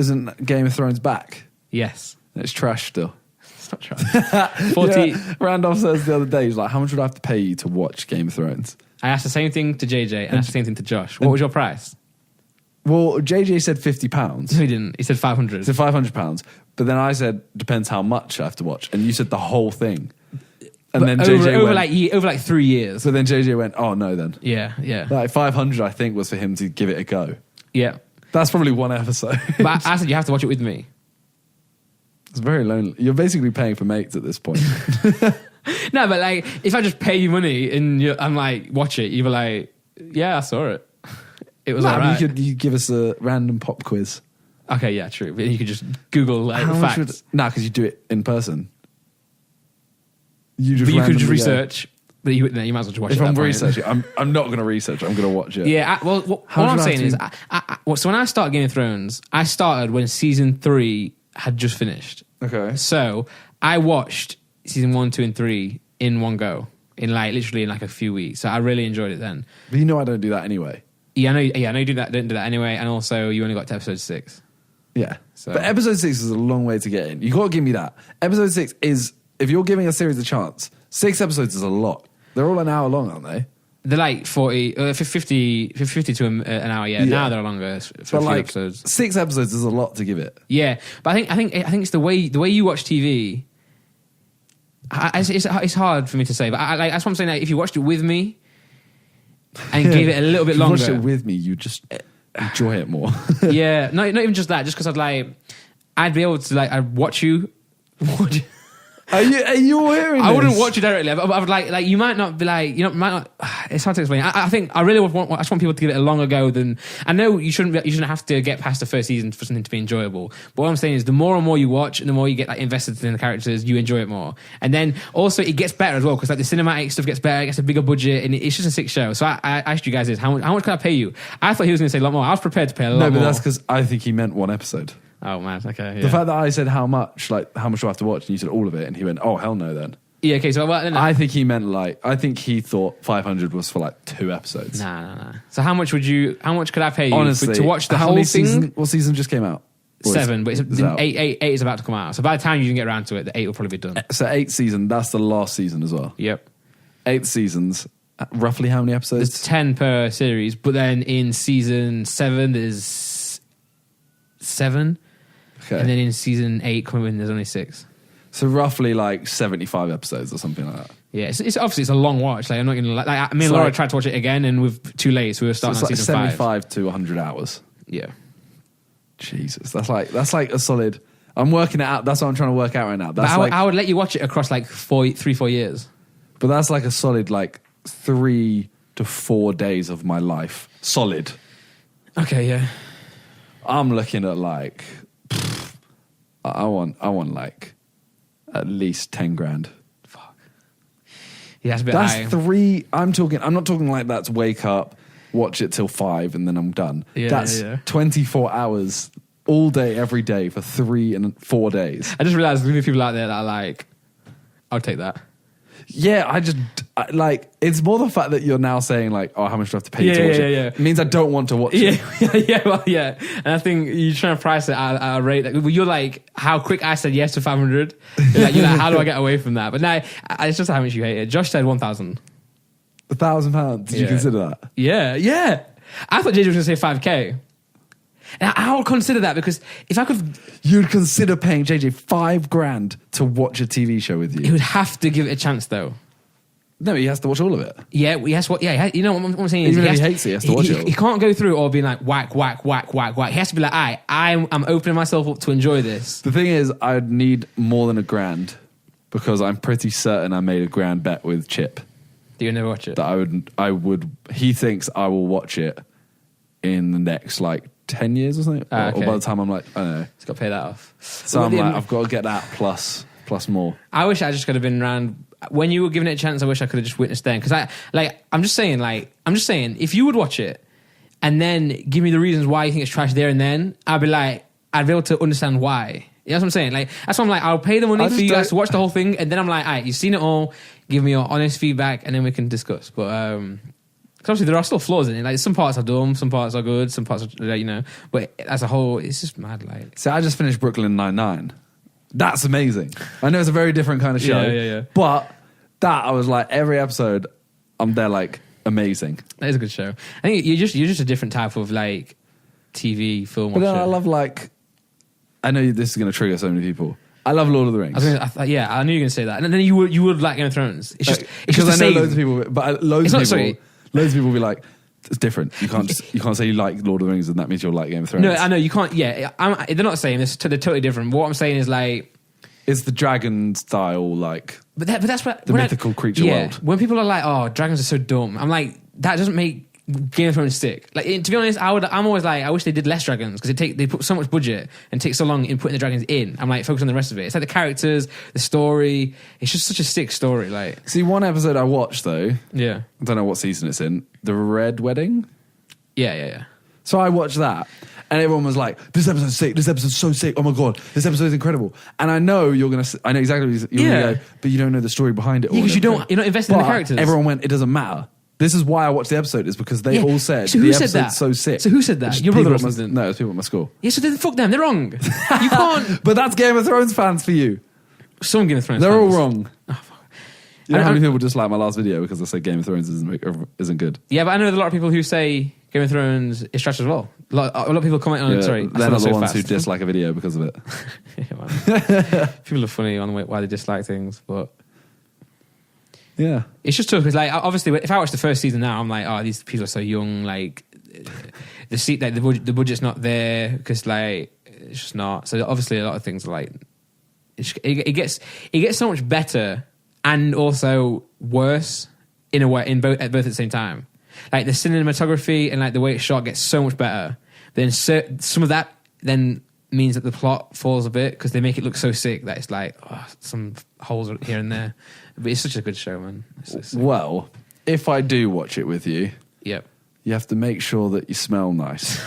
Isn't Game of Thrones back? Yes. It's trash still. It's not trash. 40. Yeah, Randolph says the other day, he's like, how much would I have to pay you to watch Game of Thrones? I asked the same thing to JJ and asked the same thing to Josh. What was your price? Well, JJ said £50. No, he didn't. He said 500. He said £500. But then I said, depends how much I have to watch. And you said the whole thing. And then JJ over like 3 years. So then JJ went, oh no then. Yeah, yeah. Like 500 I think was for him to give it a go. Yeah. That's probably one episode. But I said you have to watch it with me. It's very lonely. You're basically paying for mates at this point. No, but like, if I just pay you money and I'm like, watch it, you were like, yeah, I saw it. It was alright. You give us a random pop quiz. Okay, yeah, true. But you could just Google like facts. Because you do it in person. You could just research. But you might as well just watch it. If I'm researching, I'm not going to research. I'm going to watch it. Yeah. What I'm saying is, so when I started Game of Thrones, I started when season 3 had just finished. Okay. So I watched season 1, 2, and 3 in one go, literally in like a few weeks. So I really enjoyed it then. But you know I don't do that anyway. Yeah, I know you do that. Don't do that anyway. And also, you only got to episode 6. Yeah. So. But episode 6 is a long way to get in. You got to give me that. Episode 6 is, if you're giving a series a chance, 6 episodes is a lot. They're all an hour long, aren't they? They're like 50 to an hour. Yeah. Now they're longer for a few episodes. 6 episodes is a lot to give it. Yeah, but I think it's the way you watch TV. It's hard for me to say, but that's what I'm saying. Like, if you watched it with me and gave it a little bit longer, if you watched it with me, you just enjoy it more. Yeah, not even just that. Just because I'd be able to I'd watch you. Are you all hearing this? I wouldn't watch you directly. I would like you might not be like, might not. It's hard to explain. I think I really I just want people to give it a longer go than. I know you shouldn't have to get past the first season for something to be enjoyable. But what I'm saying is, the more and more you watch, and the more you get invested in the characters, you enjoy it more. And then also it gets better as well, because the cinematic stuff gets better, it gets a bigger budget, and it's just a sick show. So I asked you guys this: how much can I pay you? I thought he was going to say a lot more. I was prepared to pay a lot more. No, but that's because I think he meant one episode. Oh man, okay. Yeah. The fact that I said how much do I have to watch, and you said all of it, and he went, "Oh hell no!" Then yeah, okay. So I think he meant I think he thought 500 was for 2 episodes. Nah. So how much could I pay you honestly to watch the whole thing? What season just came out? 7, but eight is about to come out. So by the time you can get around to it, the 8 will probably be done. So 8th season, that's the last season as well. Yep. 8 seasons. Roughly how many episodes? There's 10 per series, but then in season 7 there's 7. Okay. And then in season 8 coming in, there's only 6. So roughly 75 episodes or something like that. Yeah, it's obviously it's a long watch. I'm not gonna me and Laura tried to watch it again, and we're too late, so we were starting on season 75 to 100 hours. Yeah. Jesus, that's like a solid. I'm working it out. That's what I'm trying to work out right now. That's I would let you watch it across 3-4 years. But that's a solid 3 to 4 days of my life. Solid. Okay, yeah. I'm looking at I want at least 10 grand. Fuck. Yeah, that's a bit high. 3. I'm not talking that's wake up, watch it till 5 and then I'm done. Yeah, that's 24 hours all day, every day for 3 and 4 days. I just realized there's people out there that are I'll take that. Yeah, it's more the fact that you're now saying oh, how much do I have to pay you to watch it? It means I don't want to watch it. Yeah. And I think you're trying to price it at a rate that you're how quick I said yes to 500. You're like, how do I get away from that? But no, it's just how much you hate it. Josh said 1,000. £1,000? Did you consider that? Yeah. I thought JJ was going to say 5K. And I would consider that, because if I could... You'd consider paying JJ 5 grand to watch a TV show with you? He would have to give it a chance, though. No, he has to watch all of it. Yeah, he has to, you know what I'm saying is... Even if he hates it, he has to watch it all. He can't go through all being whack. He has to be I'm opening myself up to enjoy this. The thing is, I'd need more than £1,000, because I'm pretty certain I made £1,000 bet with Chip. Do you never watch it? That I would... He thinks I will watch it in the next, 10 years or something. Okay. Or by the time I'm I don't know. He's got to pay that off. So I'm I've got to get that plus more. I wish I just could have been around when you were giving it a chance. I wish I could have just witnessed then, because I'm just saying if you would watch it and then give me the reasons why you think it's trash there and then, I'd be able to understand why. You know what I'm saying? That's why I'm I'll pay the money for you guys to watch the whole thing, and then I'm all right, you've seen it all, give me your honest feedback, and then we can discuss. But obviously there are still flaws in it. Like some parts are dumb, some parts are good, some parts are, you know. But as a whole, it's just mad. Like, So I just finished Brooklyn Nine-Nine. That's amazing. I know it's a very different kind of show. Yeah. But that, I was like, every episode, I'm there like, amazing. That is a good show. I think you're just a different type of like TV film. But then watcher. I love like, I know this is going to trigger so many people. I love Lord of the Rings. I knew you were going to say that, and then you would like Game of Thrones. It's just because the I know same. loads of people, but loads of people will be like, it's different. You can't say you like Lord of the Rings and that means you'll like Game of Thrones. No, I know you can't. Yeah, they're not saying this. They're totally different. What I'm saying is like, it's the dragon style, like, but that's what the mythical creature world. When people are like, "Oh, dragons are so dumb," I'm like, that doesn't make Game of Thrones stick. Like, to be honest, I'm always like, I wish they did less dragons because they put so much budget and take so long in putting the dragons in. I'm like, focus on the rest of it. It's like the characters, the story. It's just such a sick story. Like, see, one episode I watched though. yeah, I don't know what season it's in. The Red Wedding. yeah. So I watched that, and everyone was like, "This episode's sick. This episode's so sick. Oh my god, this episode's incredible." And I know you're gonna. I know exactly what you're gonna go, but you don't know the story behind it. Yeah, because you're not invested in the characters. Everyone went, "It doesn't matter." This is why I watched the episode. Is because they all said so who the said episode's that? so sick. So who said that? It's Your brother people or at my- something? No, it's people at my school. Yeah, so then fuck them. They're wrong. You can't. But that's Game of Thrones fans for you. Some Game of Thrones. They're all fans. wrong. Oh, fuck. You know I- how many people just like my last video because I said Game of Thrones isn't good. Yeah, but I know there's a lot of people who say Game of Thrones is trash as well. A lot of people comment on it. Sorry, they're not the ones who dislike a video because of it. Yeah, man. People are funny on the way why they dislike things, but Yeah. it's just tough because, like, obviously, if I watch the first season now, I'm like, oh, these people are so young. Like, the budget's not there because, like, it's just not. So obviously, a lot of things are like, it gets so much better and also worse in a way both at the same time. Like the cinematography and like the way it's shot gets so much better. Then some of that then means that the plot falls a bit because they make it look so sick that it's like some holes here and there. But it's such a good show, man. It's so sick. Well, if I do watch it with you, Yep. you have to make sure that you smell nice.